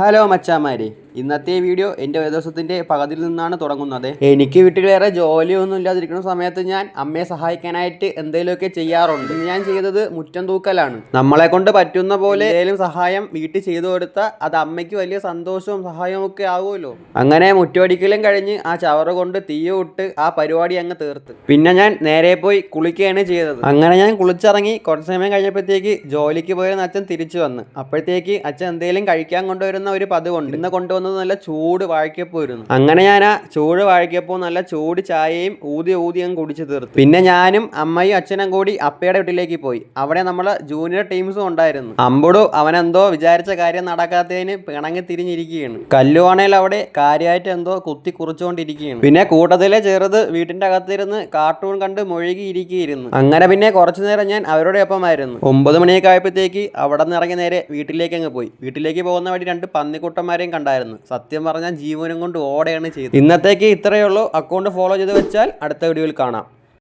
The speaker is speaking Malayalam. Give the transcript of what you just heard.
ഹലോ മച്ചാമാരെ, ഇന്നത്തെ വീഡിയോ എൻ്റെ ഒരു ദിവസത്തിൻ്റെ പകുതിയിൽ നിന്നാണ് തുടങ്ങുന്നത്. എനിക്ക് വീട്ടിൽ വേറെ ജോലിയൊന്നും ഇല്ലാതിരിക്കുന്ന സമയത്ത് ഞാൻ അമ്മയെ സഹായിക്കാനായിട്ട് എന്തെങ്കിലുമൊക്കെ ചെയ്യാറുണ്ട്. ഞാൻ ചെയ്തത് മുറ്റം തൂക്കലാണ്. നമ്മളെ കൊണ്ട് പറ്റുന്ന പോലെ എന്തെങ്കിലും സഹായം വീട്ടിൽ ചെയ്തു കൊടുത്താൽ അത് അമ്മയ്ക്ക് വലിയ സന്തോഷവും സഹായവും ഒക്കെ ആകുമല്ലോ. അങ്ങനെ മുറ്റമടിക്കലും കഴിഞ്ഞ് ആ ചവറ് കൊണ്ട് തീയിട്ട് ആ പരിപാടി അങ്ങ് തീർത്ത് പിന്നെ ഞാൻ നേരെ പോയി കുളിക്കുകയാണ് ചെയ്തത്. അങ്ങനെ ഞാൻ കുളിച്ചിറങ്ങി കുറച്ച് സമയം കഴിഞ്ഞപ്പോഴത്തേക്ക് ജോലിക്ക് പോയിരുന്ന അച്ഛൻ തിരിച്ചു വന്ന്. അപ്പോഴത്തേക്ക് അച്ഛൻ എന്തെങ്കിലും കഴിക്കാൻ കൊണ്ടുവരുന്ന ഒരു പതിവുണ്ട്. ഇന്ന് കൊണ്ടുവന്നത് നല്ല ചൂട് വാഴക്കപ്പമായിരുന്നു. അങ്ങനെ ഞാൻ ആ ചൂട് വാഴക്കപ്പവും നല്ല ചൂട് ചായയും ഊതി അങ്ങ് കുടിച്ച് തീർത്തു. പിന്നെ ഞാനും അമ്മയും അച്ഛനും കൂടി അപ്പയുടെ വീട്ടിലേക്ക് പോയി. അവിടെ നമ്മള് ജൂനിയർ ടീംസും ഉണ്ടായിരുന്നു. അമ്പുടു അവനെന്തോ വിചാരിച്ച കാര്യം നടക്കാത്തതിന് പിണങ്ങി തിരിഞ്ഞിരിക്കുകയാണ്. കല്ലുവാണേൽ അവിടെ കാര്യമായിട്ട് എന്തോ കുത്തി കുറിച്ചുകൊണ്ടിരിക്കുകയാണ്. പിന്നെ കൂട്ടത്തിലെ ചെറുത് വീട്ടിന്റെ അകത്തിരുന്ന് കാർട്ടൂൺ കണ്ട് മുഴുകിയിരിക്കുകയായിരുന്നു. അങ്ങനെ പിന്നെ കുറച്ചു നേരം ഞാൻ അവരുടെ ഒപ്പമായിരുന്നു. 9 മണിയൊക്കെ ആയപ്പോഴത്തേക്ക് അവിടെ നിന്ന് ഇറങ്ങി നേരെ വീട്ടിലേക്ക് അങ്ങ് പോയി. വീട്ടിലേക്ക് പോകുന്ന വഴി 2 പന്നിക്കുട്ടന്മാരെയും കണ്ടായിരുന്നു. സത്യം പറഞ്ഞാൽ ജീവനും കൊണ്ട് ഓടെയാണ് ചെയ്തത്. ഇന്നത്തേക്ക് ഇത്രയേ ഉള്ളൂ. അക്കൗണ്ട് ഫോളോ ചെയ്ത് വെച്ചാൽ അടുത്ത വീഡിയോയിൽ കാണാം.